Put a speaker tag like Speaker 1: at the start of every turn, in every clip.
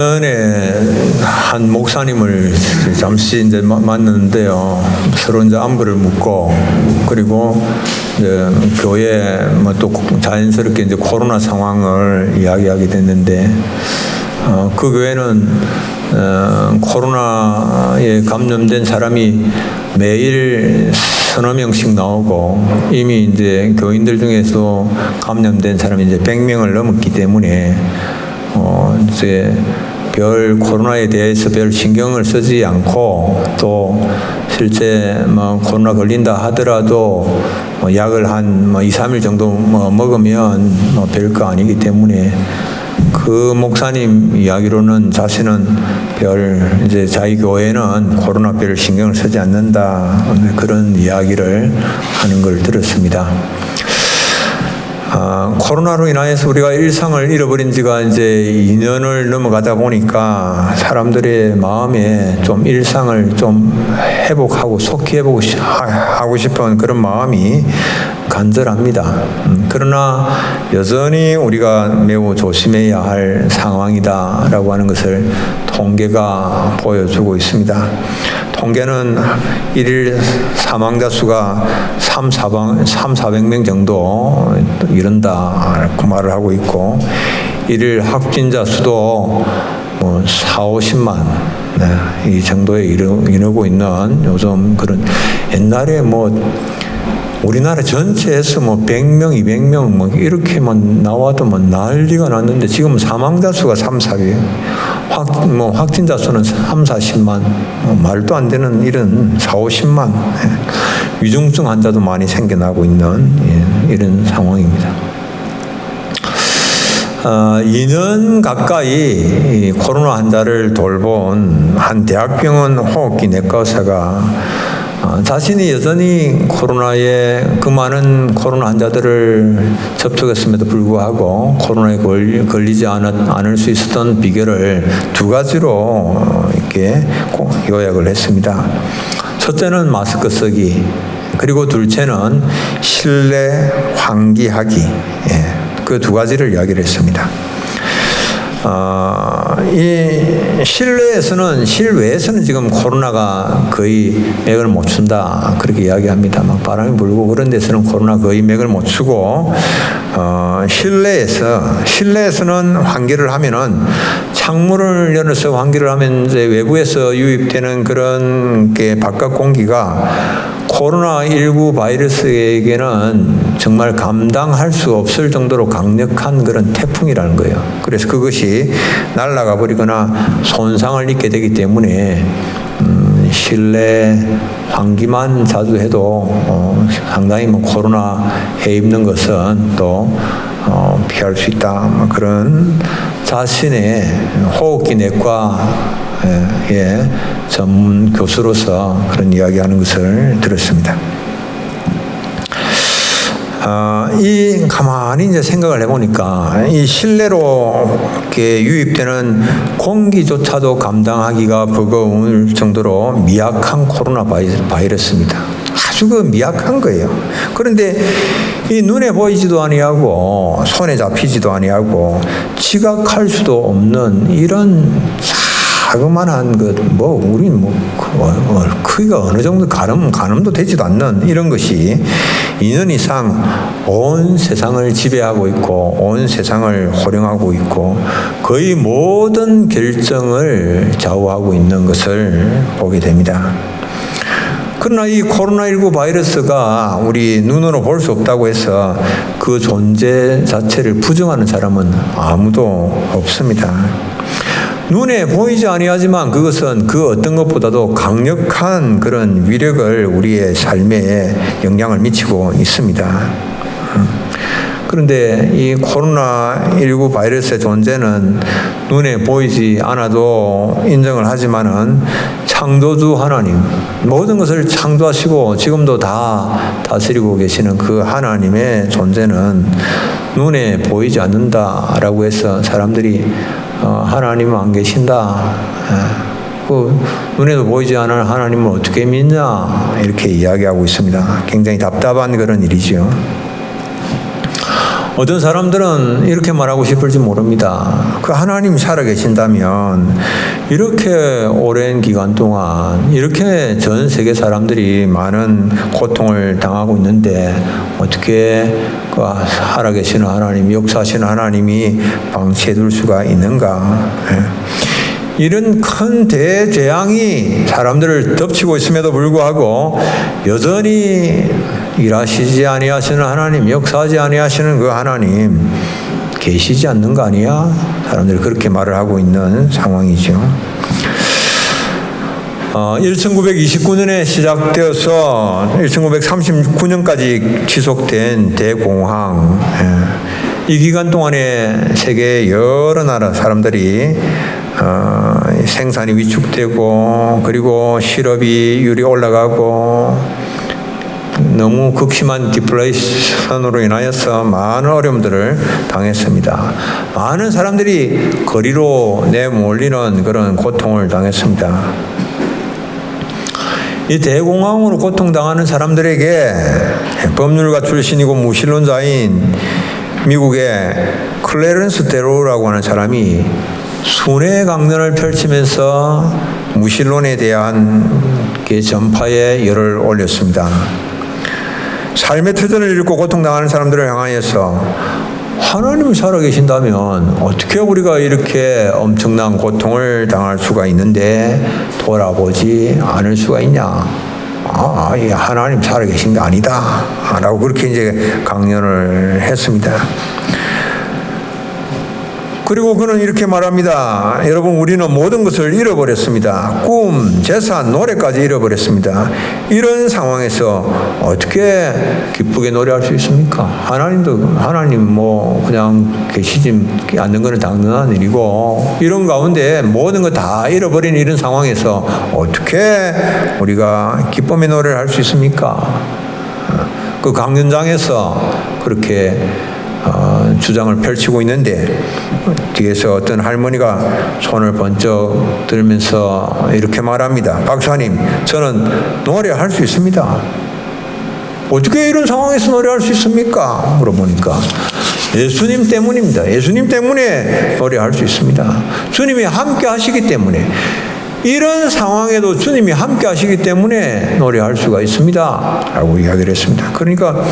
Speaker 1: 전에 한 목사님을 잠시 이제 만났는데요. 서로 이제 안부를 묻고, 그리고 이제 교회 또 자연스럽게 이제 코로나 상황을 이야기하게 됐는데, 그 교회는 코로나에 감염된 사람이 매일 서너 명씩 나오고, 이미 이제 교인들 중에서 감염된 사람이 이제 100명을 넘었기 때문에 이제 별 코로나에 대해서 별 신경을 쓰지 않고, 또 실제 코로나 걸린다 하더라도 약을 한 2, 3일 정도 먹으면 별거 아니기 때문에, 그 목사님 이야기로는 자신은 이제 자기 교회는 코로나 별 신경을 쓰지 않는다, 그런 이야기를 하는 걸 들었습니다. 코로나로 인하여서 우리가 일상을 잃어버린 지가 이제 2년을 넘어가다 보니까 사람들의 마음에 좀 일상을 좀 회복하고 속히 하고 싶은 그런 마음이 간절합니다. 그러나 여전히 우리가 매우 조심해야 할 상황이다라고 하는 것을 통계가 보여주고 있습니다. 통계는 일일 사망자 수가 300~400명 정도 이른다, 그 말을 하고 있고, 일일 확진자 수도 4~50만 이 정도에 이르고 있는 요즘 그런, 옛날에 우리나라 전체에서 100명, 200명 이렇게만 나와도 난리가 났는데, 지금은 사망자 수가 300~400, 확진자 수는 30~40만, 말도 안 되는 이런 4~50만, 위중증 환자도 많이 생겨나고 있는 이런 상황입니다. 2년 가까이 코로나 환자를 돌본 한 대학병원 호흡기 내과 의사가 자신이 여전히 그 많은 코로나 환자들을 접촉했음에도 불구하고 코로나에 걸리지 않을 수 있었던 비결을 2가지로 이렇게 요약을 했습니다. 첫째는 마스크 쓰기, 그리고 둘째는 실내 환기하기, 그 2가지를 이야기를 했습니다. 이 실외에서는 지금 코로나가 거의 맥을 못 춘다, 그렇게 이야기합니다. 바람이 불고 그런 데서는 코로나 거의 맥을 못 추고, 실내에서는 환기를 하면은, 창문을 열어서 환기를 하면 이제 외부에서 유입되는 그런 게 바깥 공기가 코로나19 바이러스에게는 정말 감당할 수 없을 정도로 강력한 그런 태풍이라는 거예요. 그래서 그것이 날아가 버리거나 손상을 입게 되기 때문에 실내 환기만 자주 해도 상당히 코로나 해 입는 것은 또 피할 수 있다, 그런 자신의 호흡기 내과 전문 교수로서 그런 이야기하는 것을 들었습니다. 가만히 이제 생각을 해보니까, 이 실내로 이렇게 유입되는 공기조차도 감당하기가 버거울 정도로 미약한 코로나 바이러스입니다. 아주 미약한 거예요. 그런데 이 눈에 보이지도 아니하고 손에 잡히지도 아니하고 지각할 수도 없는 이런 자그만한 우린 크기가 어느 정도 가늠도 되지도 않는 이런 것이 2년 이상 온 세상을 지배하고 있고, 온 세상을 호령하고 있고, 거의 모든 결정을 좌우하고 있는 것을 보게 됩니다. 그러나 이 코로나19 바이러스가 우리 눈으로 볼 수 없다고 해서 그 존재 자체를 부정하는 사람은 아무도 없습니다. 눈에 보이지 아니하지만 그것은 그 어떤 것보다도 강력한 그런 위력을 우리의 삶에 영향을 미치고 있습니다. 그런데 이 코로나19 바이러스의 존재는 눈에 보이지 않아도 인정을 하지만은, 창조주 하나님, 모든 것을 창조하시고 지금도 다 다스리고 계시는 그 하나님의 존재는 눈에 보이지 않는다라고 해서 사람들이 하나님은 안 계신다, 눈에도 보이지 않는 하나님을 어떻게 믿냐, 이렇게 이야기하고 있습니다. 굉장히 답답한 그런 일이죠. 어떤 사람들은 이렇게 말하고 싶을지 모릅니다. 그 하나님 살아계신다면 이렇게 오랜 기간 동안 이렇게 전 세계 사람들이 많은 고통을 당하고 있는데 어떻게 그 살아계시는 하나님, 역사하시는 하나님이 방치해둘 수가 있는가? 이런 큰 대재앙이 사람들을 덮치고 있음에도 불구하고 여전히 일하시지 아니하시는 하나님, 역사하지 아니하시는 그 하나님 계시지 않는 거 아니야? 사람들이 그렇게 말을 하고 있는 상황이죠. 1929년에 시작되어서 1939년까지 지속된 대공황, 이 기간 동안에 세계 여러 나라 사람들이 생산이 위축되고 그리고 실업률이 올라가고 너무 극심한 디플레이션으로 인하여서 많은 어려움들을 당했습니다. 많은 사람들이 거리로 내몰리는 그런 고통을 당했습니다. 이 대공황으로 고통당하는 사람들에게 법률가 출신이고 무신론자인 미국의 클래런스 데로우라고 하는 사람이 순회 강연을 펼치면서 무신론에 대한 전파에 열을 올렸습니다. 삶의 터전을 잃고 고통당하는 사람들을 향하여서 하나님이 살아계신다면 어떻게 우리가 이렇게 엄청난 고통을 당할 수가 있는데 돌아보지 않을 수가 있냐? 하나님 살아계신 게 아니다. 라고 그렇게 이제 강연을 했습니다. 그리고 그는 이렇게 말합니다. 여러분, 우리는 모든 것을 잃어버렸습니다. 꿈, 재산, 노래까지 잃어버렸습니다. 이런 상황에서 어떻게 기쁘게 노래할 수 있습니까? 하나님 그냥 계시지 않는 것은 당연한 일이고, 이런 가운데 모든 거 다 잃어버린 이런 상황에서 어떻게 우리가 기쁨의 노래를 할 수 있습니까? 그 강연장에서 그렇게 주장을 펼치고 있는데 뒤에서 어떤 할머니가 손을 번쩍 들면서 이렇게 말합니다. 박사님, 저는 노래할 수 있습니다. 어떻게 이런 상황에서 노래할 수 있습니까? 물어보니까 예수님 때문입니다. 예수님 때문에 노래할 수 있습니다. 주님이 함께 하시기 때문에, 이런 상황에도 주님이 함께 하시기 때문에 노래할 수가 있습니다. 라고 이야기를 했습니다. 그러니까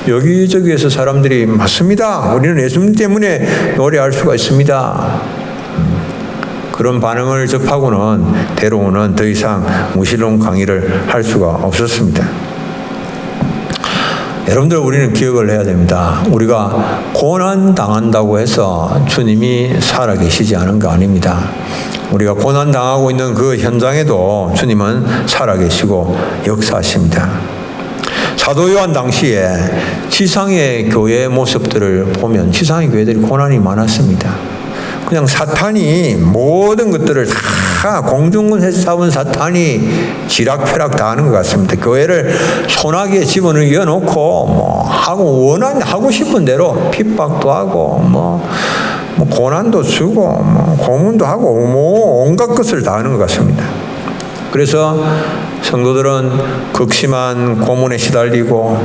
Speaker 1: 여기저기에서 사람들이 맞습니다. 우리는 예수님 때문에 노래할 수가 있습니다. 그런 반응을 접하고는 데로우는 더 이상 무신론 강의를 할 수가 없었습니다. 여러분들, 우리는 기억을 해야 됩니다. 우리가 고난 당한다고 해서 주님이 살아계시지 않은 거 아닙니다. 우리가 고난 당하고 있는 그 현장에도 주님은 살아계시고 역사하십니다. 사도 요한 당시에 지상의 교회의 모습들을 보면 지상의 교회들이 고난이 많았습니다. 그냥 사탄이 모든 것들을 다 공중군에서 잡은 사탄이 지락펴락 다 하는 것 같습니다. 교회를 소나기에 집어넣어 놓고 하고 싶은 대로 핍박도 하고 고난도 주고 고문도 하고 온갖 것을 다 하는 것 같습니다. 그래서 성도들은 극심한 고문에 시달리고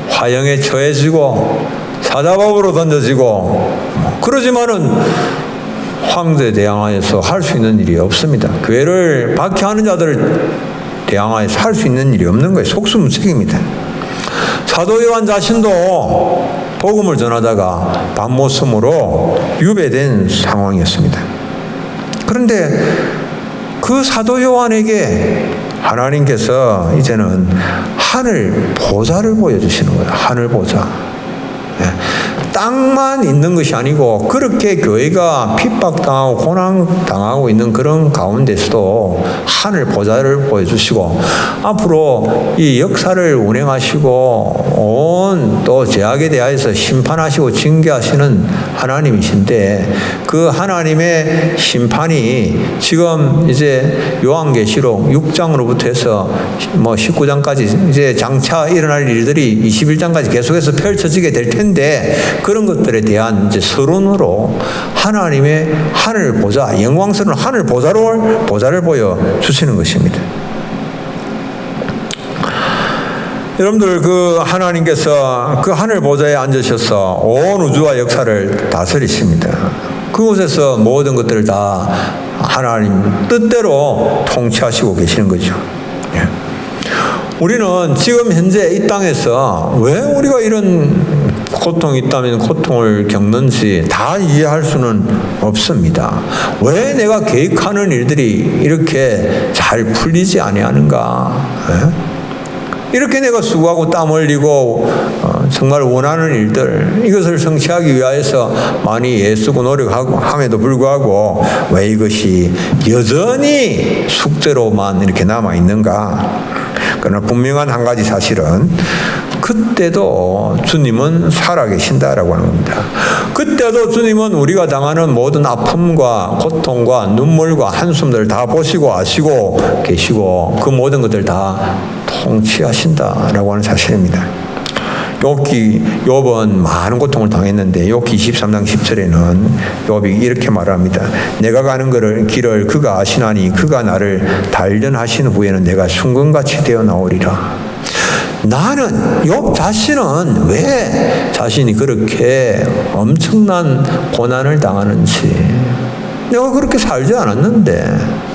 Speaker 1: 화형에 처해지고 사자밥으로 던져지고 그러지만은 황제에 대항하여서 할 수 있는 일이 없습니다. 교회를 박해하는 자들을 대항하여서 할 수 있는 일이 없는 거예요. 속수무책입니다. 사도 요한 자신도 복음을 전하다가 밤모섬으로 유배된 상황이었습니다. 그런데 그 사도 요한에게 하나님께서 이제는 하늘 보좌를 보여주시는 거예요. 하늘 보좌. 땅만 있는 것이 아니고 그렇게 교회가 핍박당하고 고난당하고 있는 그런 가운데서도 하늘 보좌를 보여주시고 앞으로 이 역사를 운행하시고 온 또 죄악에 대하여서 심판하시고 징계하시는 하나님이신데 그 하나님의 심판이 지금 이제 요한계시록 6장으로부터 해서 19장까지 이제 장차 일어날 일들이 21장까지 계속해서 펼쳐지게 될 텐데 그런 것들에 대한 이제 서론으로 하나님의 하늘 보좌, 영광스러운 하늘 보좌를 보여 주시는 것입니다. 여러분들 그 하나님께서 그 하늘 보좌에 앉으셔서 온 우주와 역사를 다스리십니다. 그곳에서 모든 것들을 다 하나님 뜻대로 통치하시고 계시는 거죠. 예. 우리는 지금 현재 이 땅에서 왜 우리가 이런 고통이 있다면 고통을 겪는지 다 이해할 수는 없습니다. 왜 내가 계획하는 일들이 이렇게 잘 풀리지 아니하는가? 예? 이렇게 내가 수고하고 땀 흘리고 정말 원하는 일들 이것을 성취하기 위하여서 많이 애쓰고 노력하고 함에도 불구하고 왜 이것이 여전히 숙제로만 이렇게 남아 있는가? 그러나 분명한 한 가지 사실은 그때도 주님은 살아계신다라고 하는 겁니다. 그때도 주님은 우리가 당하는 모든 아픔과 고통과 눈물과 한숨들을 다 보시고 아시고 계시고 그 모든 것들을 다 통치하신다라고 하는 사실입니다. 욥은 많은 고통을 당했는데 욥기 23장 10절에는 욥이 이렇게 말합니다. 내가 가는 길을 그가 아시나니 그가 나를 단련하신 후에는 내가 순금같이 되어 나오리라. 나는 욥 자신은 왜 자신이 그렇게 엄청난 고난을 당하는지 내가 그렇게 살지 않았는데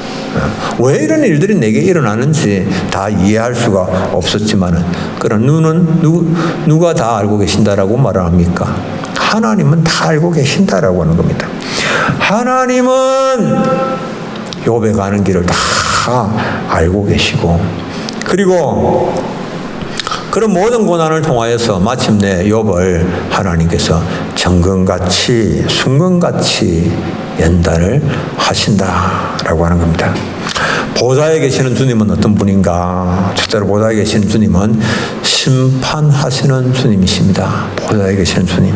Speaker 1: 왜 이런 일들이 내게 일어나는지 다 이해할 수가 없었지만은 그런 눈은 누가 다 알고 계신다라고 말을 합니까? 하나님은 다 알고 계신다라고 하는 겁니다. 하나님은 욥에 가는 길을 다 알고 계시고 그리고 그런 모든 고난을 통하여서 마침내 욥을 하나님께서 정금같이 순금같이 연단을 하신다라고 하는 겁니다. 보좌에 계시는 주님은 어떤 분인가? 첫째로 보좌에 계시는 주님은 심판하시는 주님이십니다. 보좌에 계시는 주님.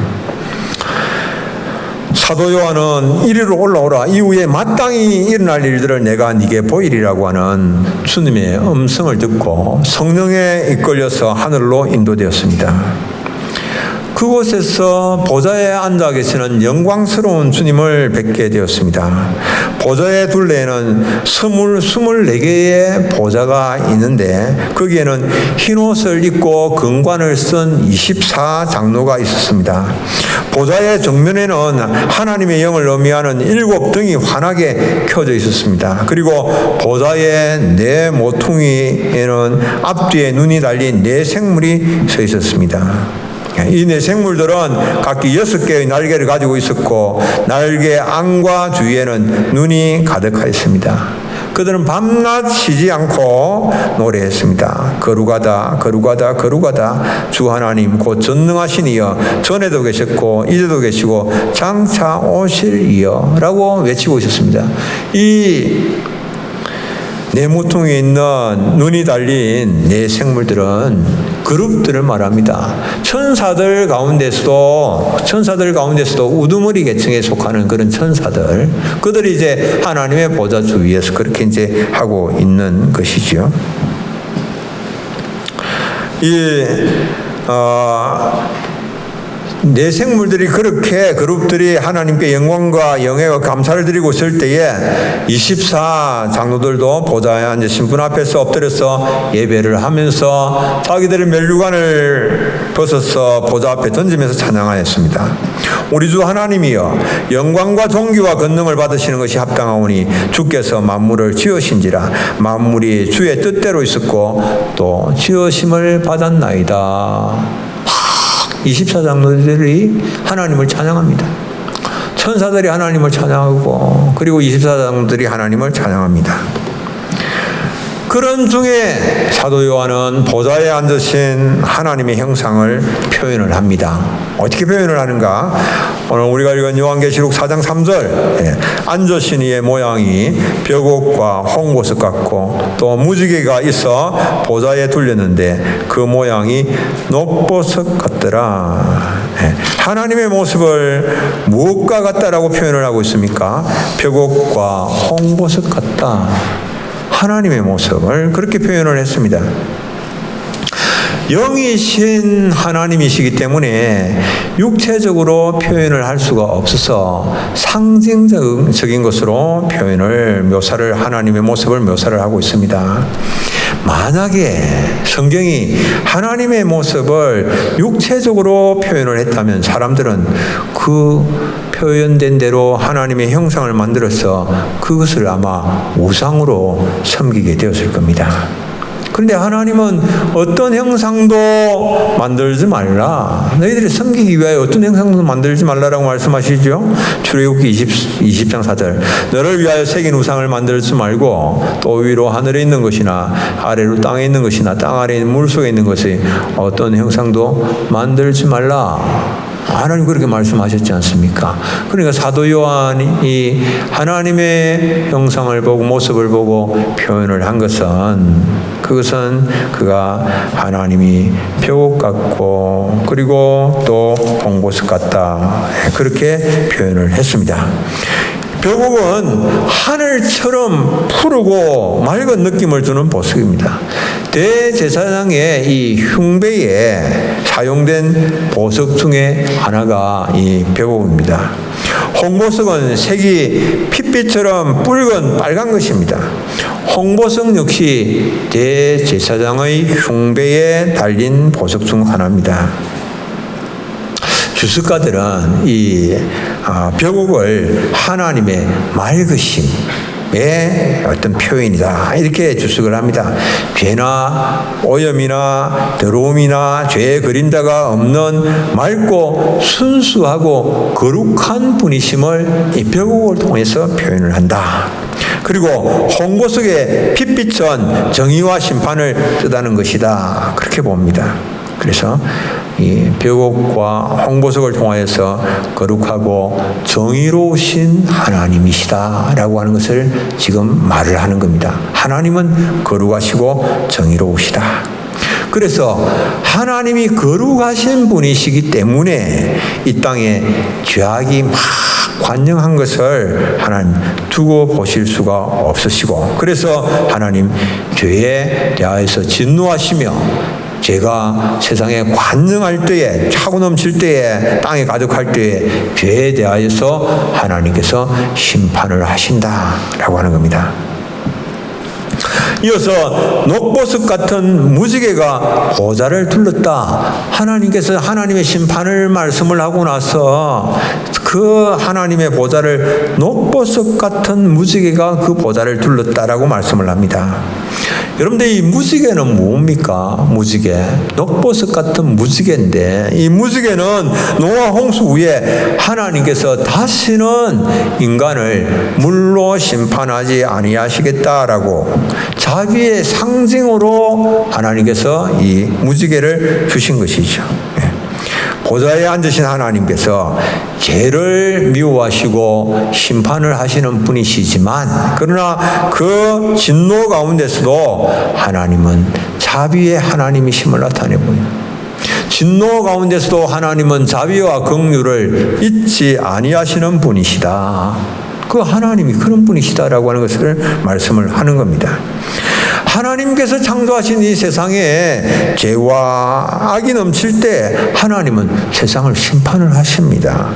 Speaker 1: 사도 요한은 이리로 올라오라 이후에 마땅히 일어날 일들을 내가 네게 보이리라고 하는 주님의 음성을 듣고 성령에 이끌려서 하늘로 인도되었습니다. 그곳에서 보좌에 앉아 계시는 영광스러운 주님을 뵙게 되었습니다. 보좌의 둘레에는 24개의 보좌가 있는데 거기에는 흰옷을 입고 금관을 쓴 24장로가 있었습니다. 보좌의 정면에는 하나님의 영을 의미하는 7등이 환하게 켜져 있었습니다. 그리고 보좌의 네 모퉁이에는 앞뒤에 눈이 달린 네 생물이 서 있었습니다. 이 네 생물들은 각기 6개의 날개를 가지고 있었고 날개 안과 주위에는 눈이 가득하였습니다. 그들은 밤낮 쉬지 않고 노래했습니다. 거룩하다 거룩하다 거룩하다 주 하나님 곧 전능하신 이여 전에도 계셨고 이제도 계시고 장차 오실 이여 라고 외치고 있었습니다. 이 네 모퉁이에 있는 눈이 달린 네 생물들은 그룹들을 말합니다. 천사들 가운데서도 우두머리 계층에 속하는 그런 천사들, 그들이 이제 하나님의 보좌 주위에서 그렇게 이제 하고 있는 것이죠. 네 생물들이 그렇게 그룹들이 하나님께 영광과 영예와 감사를 드리고 있을 때에 24장로들도 보좌에 앉으신 분 앞에서 엎드려서 예배를 하면서 자기들의 면류관을 벗어서 보좌 앞에 던지면서 찬양하였습니다. 우리 주 하나님이여 영광과 존귀와 권능을 받으시는 것이 합당하오니 주께서 만물을 지으신지라 만물이 주의 뜻대로 있었고 또 지으심을 받았나이다. 24장로들이 하나님을 찬양합니다. 천사들이 하나님을 찬양하고 그리고 24장로들이 하나님을 찬양합니다. 그런 중에 사도 요한은 보좌에 앉으신 하나님의 형상을 표현을 합니다. 어떻게 표현을 하는가? 오늘 우리가 읽은 요한계시록 4장 3절 앉으신 이의 모양이 벽옷과 홍보석 같고 또 무지개가 있어 보좌에 둘렸는데 그 모양이 녹보석 같더라. 하나님의 모습을 무엇과 같다라고 표현을 하고 있습니까? 벽옷과 홍보석 같다. 하나님의 모습을 그렇게 표현을 했습니다. 영이신 하나님이시기 때문에 육체적으로 표현을 할 수가 없어서 상징적인 것으로 묘사를 하나님의 모습을 묘사를 하고 있습니다. 만약에 성경이 하나님의 모습을 육체적으로 표현을 했다면 사람들은 그 표현된 대로 하나님의 형상을 만들어서 그것을 아마 우상으로 섬기게 되었을 겁니다. 그런데 하나님은 어떤 형상도 만들지 말라. 너희들이 섬기기 위하여 어떤 형상도 만들지 말라라고 말씀하시죠. 출애굽기 20장 4절. 너를 위하여 새긴 우상을 만들지 말고 또 위로 하늘에 있는 것이나 아래로 땅에 있는 것이나 땅 아래에 있는 물속에 있는 것이 어떤 형상도 만들지 말라. 하나님 그렇게 말씀하셨지 않습니까? 그러니까 사도 요한이 하나님의 형상을 보고 모습을 보고 표현을 한 것은 그것은 그가 하나님이 벽옥 같고 그리고 또 홍보석 같다 그렇게 표현을 했습니다. 벽옥은 하늘처럼 푸르고 맑은 느낌을 주는 보석입니다. 대제사장의 이 흉배에 사용된 보석 중에 하나가 이 벽옥입니다. 홍보석은 색이 핏빛처럼 붉은 빨간 것입니다. 홍보석 역시 대제사장의 흉배에 달린 보석 중 하나입니다. 주석가들은 이 벽옥을 하나님의 맑으심의 어떤 표현이다 이렇게 주석을 합니다. 죄나 오염이나 더러움이나 죄의 그림자가 없는 맑고 순수하고 거룩한 분이심을 이 벽옥을 통해서 표현을 한다. 그리고 홍보석의 핏빛은 정의와 심판을 뜻하는 것이다 그렇게 봅니다. 그래서 이 벽옥과 홍보석을 통하여서 거룩하고 정의로우신 하나님이시다라고 하는 것을 지금 말을 하는 겁니다. 하나님은 거룩하시고 정의로우시다. 그래서 하나님이 거룩하신 분이시기 때문에 이 땅에 죄악이 막 관영한 것을 하나님 두고 보실 수가 없으시고 그래서 하나님 죄에 대하여서 진노하시며 죄가 세상에 관영할 때에 차고 넘칠 때에 땅에 가득할 때에 죄에 대하여서 하나님께서 심판을 하신다라고 하는 겁니다. 이어서 녹보석 같은 무지개가 보좌를 둘렀다. 하나님께서 하나님의 심판을 말씀을 하고 나서 그 하나님의 보좌를 녹보석 같은 무지개가 그 보좌를 둘렀다라고 말씀을 합니다. 여러분들 이 무지개는 뭡니까? 무지개. 녹보석 같은 무지개인데 이 무지개는 노아 홍수 후에 하나님께서 다시는 인간을 물로 심판하지 아니하시겠다라고 자비의 상징으로 하나님께서 이 무지개를 주신 것이죠. 보좌에 앉으신 하나님께서 죄를 미워하시고 심판을 하시는 분이시지만 그러나 그 진노 가운데서도 하나님은 자비의 하나님이심을 나타내고 진노 가운데서도 하나님은 자비와 긍휼을 잊지 아니하시는 분이시다. 그 하나님이 그런 분이시다라고 하는 것을 말씀을 하는 겁니다. 하나님께서 창조하신 이 세상에 죄와 악이 넘칠 때 하나님은 세상을 심판을 하십니다.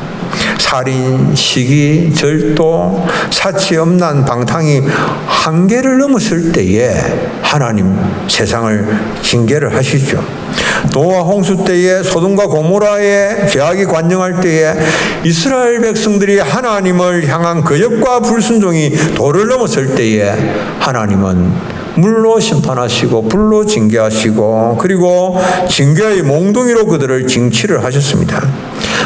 Speaker 1: 살인, 시기, 절도, 사치엄난, 방탕이 한계를 넘었을 때에 하나님 세상을 징계를 하시죠. 노아 홍수 때에 소돔과 고모라의 죄악이 관영할 때에 이스라엘 백성들이 하나님을 향한 거역과 불순종이 도를 넘었을 때에 하나님은 물로 심판하시고 불로 징계하시고 그리고 징계의 몽둥이로 그들을 징치를 하셨습니다.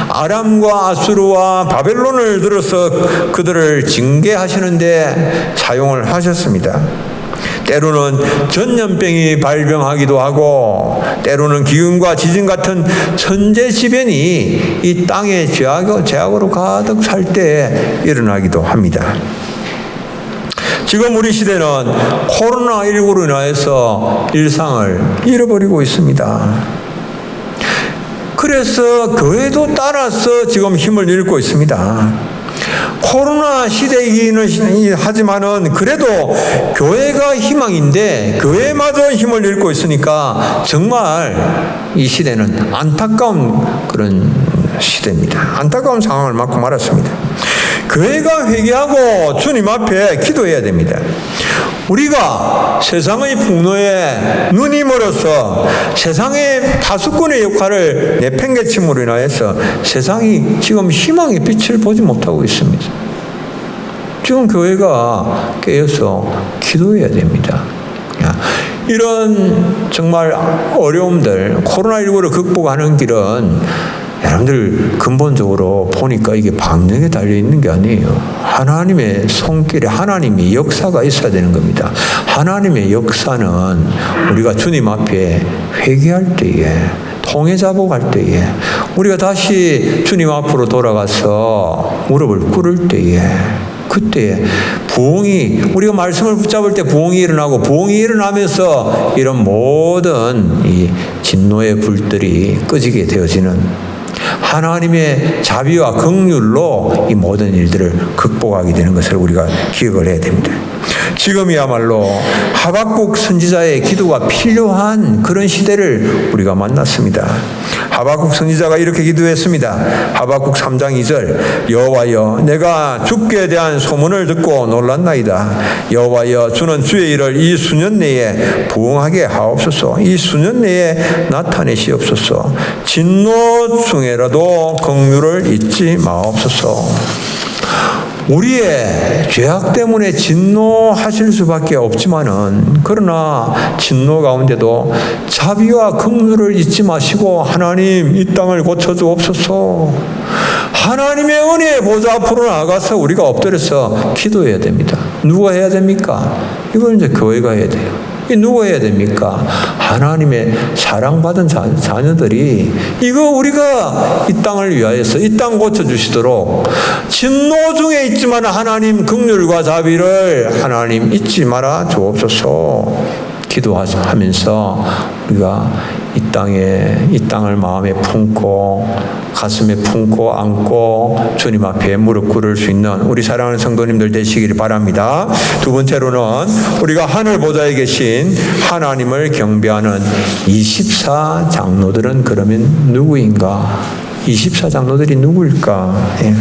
Speaker 1: 아람과 아수르와 바벨론을 들어서 그들을 징계하시는데 사용을 하셨습니다. 때로는 전염병이 발병하기도 하고 때로는 기근과 지진 같은 천재지변이 이 땅에 죄악으로 가득 찰 때 일어나기도 합니다. 지금 우리 시대는 코로나19로 인하여서 일상을 잃어버리고 있습니다. 그래서 교회도 따라서 지금 힘을 잃고 있습니다. 코로나 시대이기는 하지만은 그래도 교회가 희망인데 교회마저 힘을 잃고 있으니까 정말 이 시대는 안타까운 그런 시대입니다. 안타까운 상황을 맞고 말았습니다. 교회가 회개하고 주님 앞에 기도해야 됩니다. 우리가 세상의 풍노에 눈이 멀어서 세상의 파수꾼의 역할을 내팽개침으로 인하여서 세상이 지금 희망의 빛을 보지 못하고 있습니다. 지금 교회가 깨어서 기도해야 됩니다. 이런 정말 어려움들, 코로나19를 극복하는 길은 여러분들 근본적으로 보니까 이게 방정에 달려있는 게 아니에요. 하나님의 손길에 하나님의 역사가 있어야 되는 겁니다. 하나님의 역사는 우리가 주님 앞에 회개할 때에, 통회 자복할 때에, 우리가 다시 주님 앞으로 돌아가서 무릎을 꿇을 때에, 그때 부흥이, 우리가 말씀을 붙잡을 때 부흥이 일어나고, 부흥이 일어나면서 이런 모든 이 진노의 불들이 꺼지게 되어지는 하나님의 자비와 긍휼로 이 모든 일들을 극복하게 되는 것을 우리가 기억을 해야 됩니다. 지금이야말로 하박국 선지자의 기도가 필요한 그런 시대를 우리가 만났습니다. 하박국 선지자가 이렇게 기도했습니다. 하박국 3장 2절, 여호와여 내가 주께 대한 소문을 듣고 놀랐나이다. 여호와여 주는 주의 일을 이 수년 내에 부응하게 하옵소서. 이 수년 내에 나타내시옵소서. 진노 중에라도 긍휼을 잊지 마옵소서. 우리의 죄악 때문에 진노하실 수밖에 없지만은, 그러나 진노 가운데도 자비와 긍휼을 잊지 마시고 하나님 이 땅을 고쳐주옵소서. 하나님의 은혜의 보좌 앞으로 나가서 우리가 엎드려서 기도해야 됩니다. 누가 해야 됩니까? 이건 이제 교회가 해야 돼요. 누가 해야 됩니까? 하나님의 사랑받은 자녀들이 이거 우리가 이 땅을 위하여서 이 땅 고쳐주시도록, 진노 중에 있지만 하나님 긍휼과 자비를 하나님 잊지 말아 주옵소서 기도하면서 우리가 이 땅을 마음에 품고 가슴에 품고 안고 주님 앞에 무릎 꿇을 수 있는 우리 사랑하는 성도님들 되시기를 바랍니다. 두 번째로는 우리가 하늘 보좌에 계신 하나님을 경배하는 24장로들은 그러면 누구인가? 24장로들이 누구일까? 예.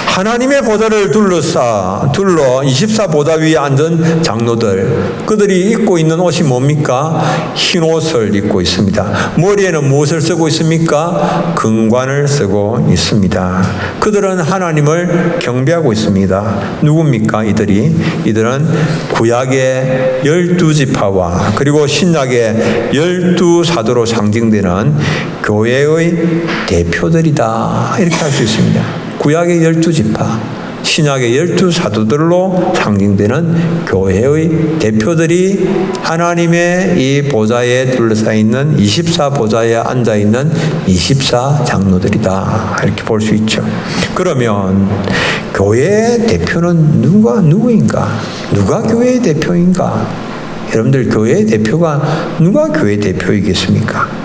Speaker 1: 하나님의 보좌를 둘러 24보좌 위에 앉은 장로들, 그들이 입고 있는 옷이 뭡니까? 흰 옷을 입고 있습니다. 머리에는 무엇을 쓰고 있습니까? 금관을 쓰고 있습니다. 그들은 하나님을 경배하고 있습니다. 누굽니까? 이들은 구약의 12지파와 그리고 신약의 12사도로 상징되는 교회의 대표들이다, 이렇게 할 수 있습니다. 구약의 12지파, 신약의 12사도들로 상징되는 교회의 대표들이 하나님의 이 보좌에 둘러싸여 있는 24보좌에 앉아있는 24장로들이다, 이렇게 볼 수 있죠. 그러면 교회의 대표는 누구인가? 누가 교회의 대표인가? 여러분들, 교회의 대표가 누가 교회의 대표이겠습니까?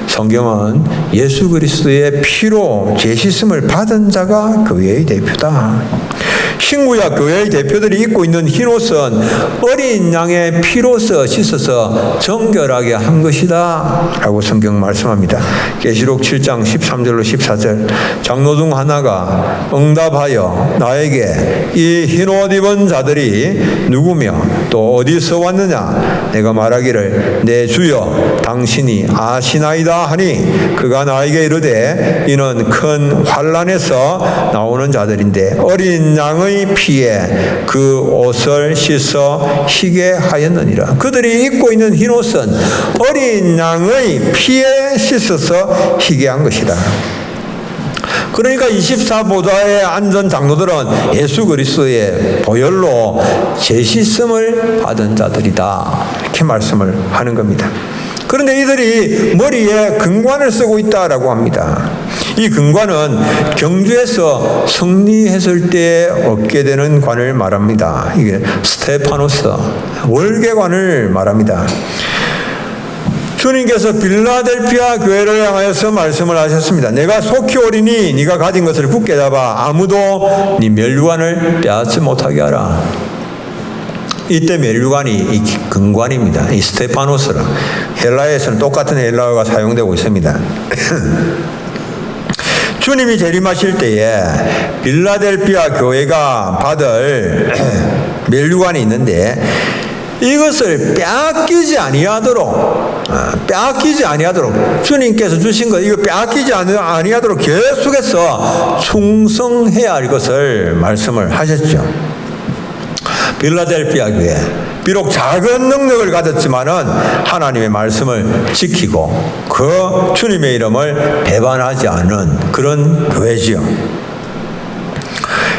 Speaker 1: 성경은 예수 그리스도의 피로 죄 씻음을 받은 자가 교회의 대표다. 신구약 교회의 대표들이 입고 있는 흰옷은 어린 양의 피로서 씻어서 정결하게 한 것이다 라고 성경 말씀합니다. 계시록 7장 13절로 14절, 장로 중 하나가 응답하여 나에게 이 흰옷 입은 자들이 누구며 또 어디서 왔느냐? 내가 말하기를 내 주여 당신이 아시나이다 하니, 그가 나에게 이르되 이는 큰 환난에서 나오는 자들인데 어린 양의 피에 그 옷을 씻어 희게 하였느니라. 그들이 입고 있는 흰 옷은 어린 양의 피에 씻어서 희게 한 것이다. 그러니까 24보좌에 앉은 장로들은 예수 그리스도의 보혈로 죄 씻음을 받은 자들이다, 이렇게 말씀을 하는 겁니다. 그런데 이들이 머리에 금관을 쓰고 있다라고 합니다. 이 금관은 경주에서 승리했을 때 얻게 되는 관을 말합니다. 이게 스테파노스 월계관을 말합니다. 주님께서 빌라델피아 교회를 향하여서 말씀을 하셨습니다. 내가 속히 오리니 네가 가진 것을 굳게 잡아 아무도 네 멸류관을 빼앗지 못하게 하라. 이때 멸류관이 이 금관입니다. 이 스테파노스라. 헬라에서는 똑같은 헬라어가 사용되고 있습니다. 주님이 재림하실 때에 빌라델피아 교회가 받을 멸류관이 있는데 이것을 빼앗기지 아니하도록 주님께서 주신 것 이거 빼앗기지 아니하도록 계속해서 충성해야 할 것을 말씀을 하셨죠. 빌라델피아 교회 비록 작은 능력을 가졌지만은 하나님의 말씀을 지키고 그 주님의 이름을 배반하지 않은 그런 교회지요.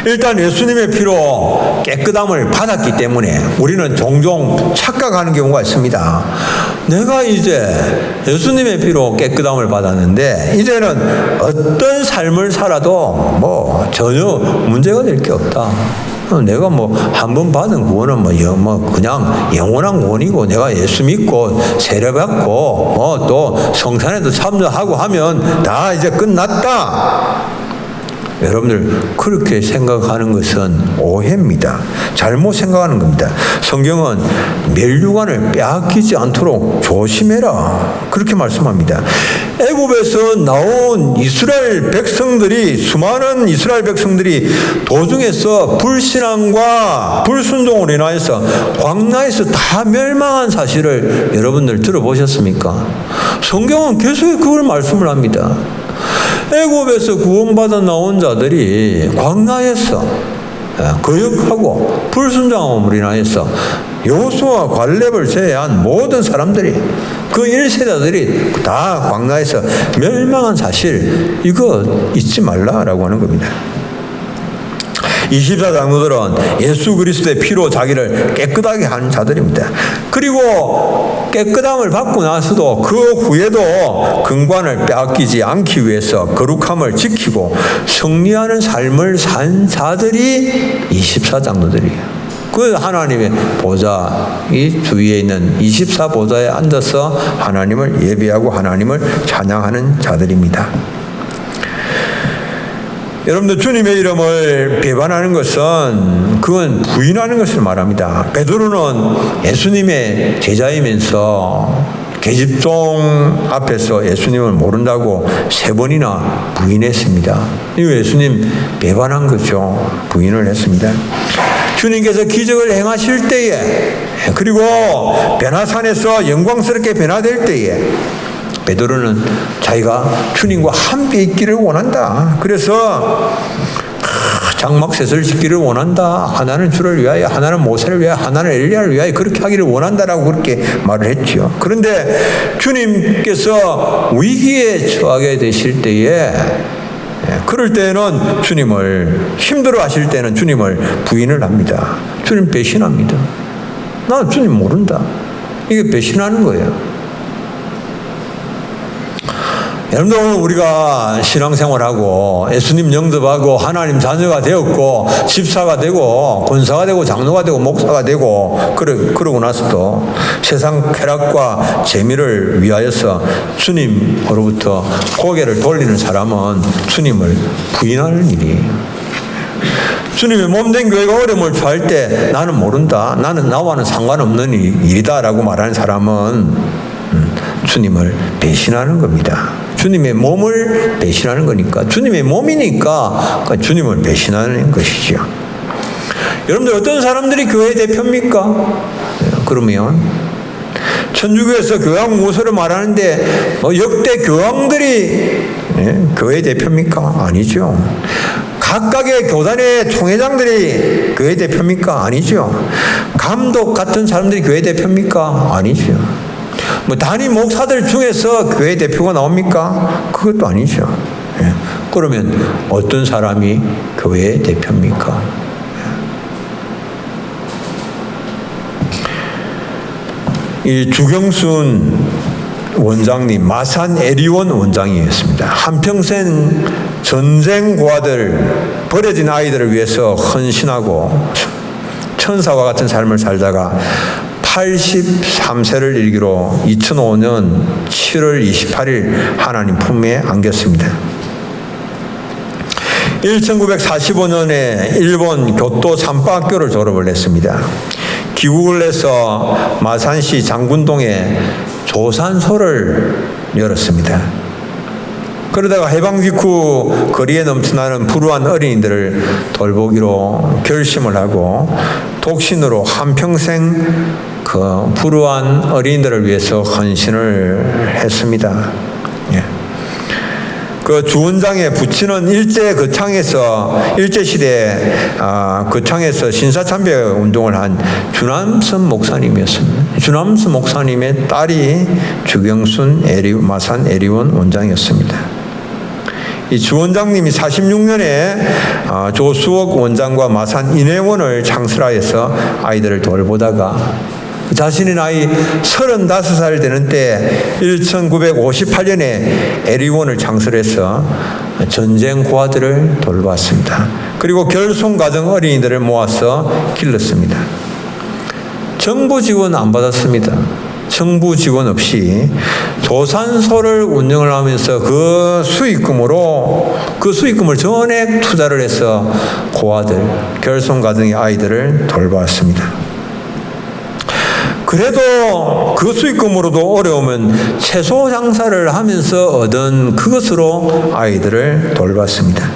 Speaker 1: 일단 예수님의 피로 깨끗함을 받았기 때문에 우리는 종종 착각하는 경우가 있습니다. 내가 이제 예수님의 피로 깨끗함을 받았는데 이제는 어떤 삶을 살아도 뭐 전혀 문제가 될 게 없다. 내가 뭐 한 번 받은 구원은 뭐 그냥 영원한 구원이고 내가 예수 믿고 세례받고 또 성찬에도 참여하고 하면 다 이제 끝났다. 여러분들 그렇게 생각하는 것은 오해입니다. 잘못 생각하는 겁니다. 성경은 멸류관을 빼앗기지 않도록 조심해라 그렇게 말씀합니다. 애굽에서 나온 이스라엘 백성들이 수많은 이스라엘 백성들이 도중에서 불신앙과 불순종으로 인하여서 광야에서 다 멸망한 사실을 여러분들 들어보셨습니까? 성경은 계속 그걸 말씀을 합니다. 애굽에서 구원받아 나온 자들이 광야에서 거역하고 불순종함으로 인하여서 여호수아와 갈렙을 제외한 모든 사람들이 그 1세대들이 다 광야에서 멸망한 사실 이거 잊지 말라라고 하는 겁니다. 24장로들은 예수 그리스도의 피로 자기를 깨끗하게 하는 자들입니다. 그리고 깨끗함을 받고 나서도 그 후에도 근관을 빼앗기지 않기 위해서 거룩함을 지키고 승리하는 삶을 산 자들이 24장로들이에요. 그 하나님의 보좌, 이 주위에 있는 24보좌에 앉아서 하나님을 예배하고 하나님을 찬양하는 자들입니다. 여러분들 주님의 이름을 배반하는 것은 그건 부인하는 것을 말합니다. 베드로는 예수님의 제자이면서 계집종 앞에서 예수님을 모른다고 3번이나 부인했습니다. 이거 예수님 배반한 거죠. 부인을 했습니다. 주님께서 기적을 행하실 때에 그리고 변화산에서 영광스럽게 변화될 때에 베드로는 자기가 주님과 함께 있기를 원한다. 그래서 장막셋을 짓기를 원한다. 하나는 주를 위하여, 하나는 모세를 위하여, 하나는 엘리야를 위하여 그렇게 하기를 원한다라고 그렇게 말을 했죠. 그런데 주님께서 위기에 처하게 되실 때에 그럴 때는 주님을 힘들어 하실 때는 주님을 부인을 합니다. 주님 배신합니다. 나 주님 모른다. 이게 배신하는 거예요. 여러분들 오늘 우리가 신앙생활하고 예수님 영접하고 하나님 자녀가 되었고 집사가 되고 권사가 되고 장로가 되고 목사가 되고 그러고 나서도 세상 쾌락과 재미를 위하여서 주님으로부터 고개를 돌리는 사람은 주님을 부인하는 일이에요. 주님의 몸된 교회가 어려움을 처할 때 나는 모른다. 나는 나와는 상관없는 일이다라고 말하는 사람은 주님을 배신하는 겁니다. 주님의 몸을 배신하는 거니까 주님의 몸이니까 주님을 배신하는 것이죠. 여러분들 어떤 사람들이 교회 대표입니까? 그러면 천주교에서 교황 모서를 말하는데 역대 교황들이 교회 대표입니까? 아니죠. 각각의 교단의 총회장들이 교회 대표입니까? 아니죠. 감독 같은 사람들이 교회 대표입니까? 아니죠. 단임 목사들 중에서 교회 대표가 나옵니까? 그것도 아니죠. 그러면 어떤 사람이 교회 대표입니까? 이 주경순 원장님, 마산 에리원 원장이었습니다. 한평생 전생 고아들, 버려진 아이들을 위해서 헌신하고 천사와 같은 삶을 살다가 83세를 일기로 2005년 7월 28일 하나님 품에 안겼습니다. 1945년에 일본 교토 삼파학교를 졸업을 했습니다. 귀국을 해서 마산시 장군동에 조산소를 열었습니다. 그러다가 해방 직후 거리에 넘쳐나는 불우한 어린이들을 돌보기로 결심을 하고 독신으로 한평생 그 불우한 어린이들을 위해서 헌신을 했습니다. 예. 그 주원장의 부친은 일제시대 거창에서 신사참배 운동을 한 주남선 목사님이었습니다. 주남선 목사님의 딸이 주경순 마산 에리원 원장이었습니다. 이 주원장님이 46년에 조수옥 원장과 마산 인회원을 창설하여서 아이들을 돌보다가 자신의 나이 35살 되는 때 1958년에 에리원을 창설해서 전쟁 고아들을 돌봤습니다. 그리고 결손가정 어린이들을 모아서 길렀습니다. 정부 지원 안 받았습니다. 정부 지원 없이 조산소를 운영을 하면서 그 수익금을 전액 투자를 해서 고아들, 결손가정의 아이들을 돌봤습니다. 그래도 그 수익금으로도 어려우면 채소 장사를 하면서 얻은 그것으로 아이들을 돌봤습니다.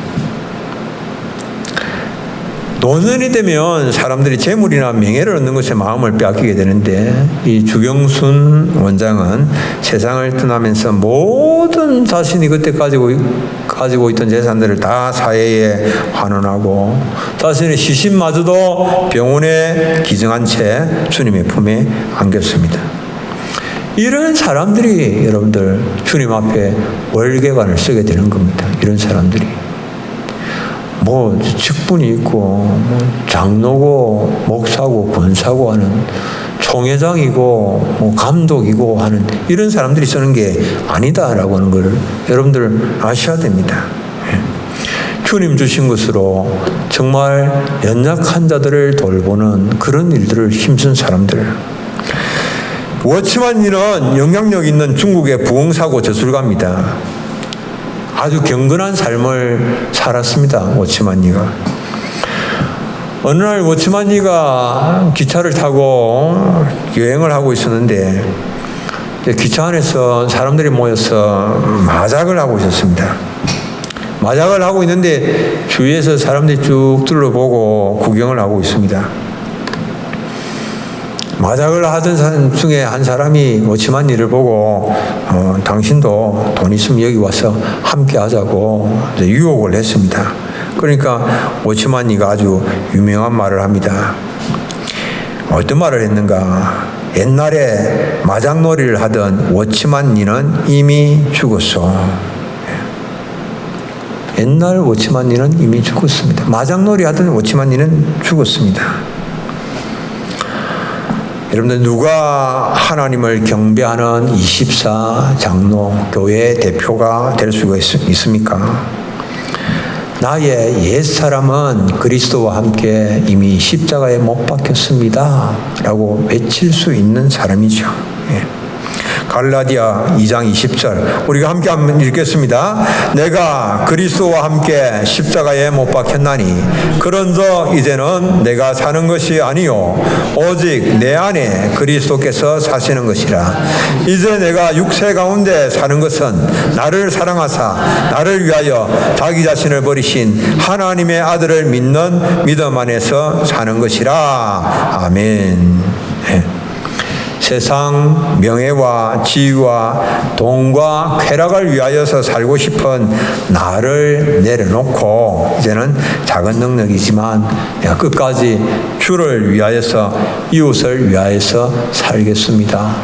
Speaker 1: 노년이 되면 사람들이 재물이나 명예를 얻는 것에 마음을 빼앗기게 되는데 이 주경순 원장은 세상을 떠나면서 모든 자신이 그때 가지고 있던 재산들을 다 사회에 환원하고 자신의 시신마저도 병원에 기증한 채 주님의 품에 안겼습니다. 이런 사람들이 여러분들 주님 앞에 월계관을 쓰게 되는 겁니다. 이런 사람들이. 직분이 있고, 장로고, 목사고, 권사고 하는 총회장이고, 감독이고 하는 이런 사람들이 쓰는 게 아니다라고 하는 걸 여러분들 아셔야 됩니다. 주님 주신 것으로 정말 연약한 자들을 돌보는 그런 일들을 힘쓴 사람들. 워치만이는 영향력 있는 중국의 부흥사고 저술가입니다. 아주 경건한 삶을 살았습니다. 워치만니가. 어느 날 워치만니가 기차를 타고 여행을 하고 있었는데 기차 안에서 사람들이 모여서 마작을 하고 있었습니다. 마작을 하고 있는데 주위에서 사람들이 쭉 둘러보고 구경을 하고 있습니다. 마작을 하던 사람 중에 한 사람이 워치만니를 보고 당신도 돈 있으면 여기 와서 함께 하자고 유혹을 했습니다. 그러니까 워치만니가 아주 유명한 말을 합니다. 어떤 말을 했는가? 옛날에 마작놀이를 하던 워치만니는 이미 죽었어. 옛날 워치만니는 이미 죽었습니다. 마작놀이 하던 워치만니는 죽었습니다. 여러분들 누가 하나님을 경배하는 24 장로 교회 대표가 될 수가 있습니까? 나의 옛사람은 그리스도와 함께 이미 십자가에 못 박혔습니다 라고 외칠 수 있는 사람이죠. 갈라디아 2장 20절 우리가 함께 한번 읽겠습니다. 내가 그리스도와 함께 십자가에 못 박혔나니 그런저 이제는 내가 사는 것이 아니요 오직 내 안에 그리스도께서 사시는 것이라. 이제 내가 육체 가운데 사는 것은 나를 사랑하사 나를 위하여 자기 자신을 버리신 하나님의 아들을 믿는 믿음 안에서 사는 것이라. 아멘. 세상 명예와 지위와 돈과 쾌락을 위하여서 살고 싶은 나를 내려놓고 이제는 작은 능력이지만 내가 끝까지 주를 위하여서 이웃을 위하여서 살겠습니다.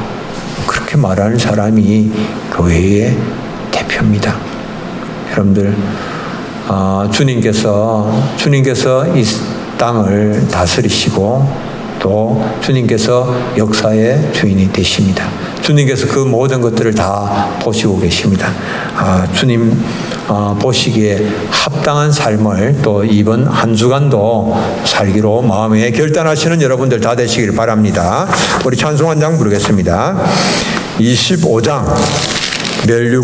Speaker 1: 그렇게 말하는 사람이 교회의 대표입니다. 여러분들 주님께서 이 땅을 다스리시고 또 주님께서 역사의 주인이 되십니다. 주님께서 그 모든 것들을 다 보시고 계십니다. 주님 보시기에 합당한 삶을 또 이번 한 주간도 살기로 마음에 결단하시는 여러분들 다 되시길 바랍니다. 우리 찬송 한 장 부르겠습니다. 25장 멸류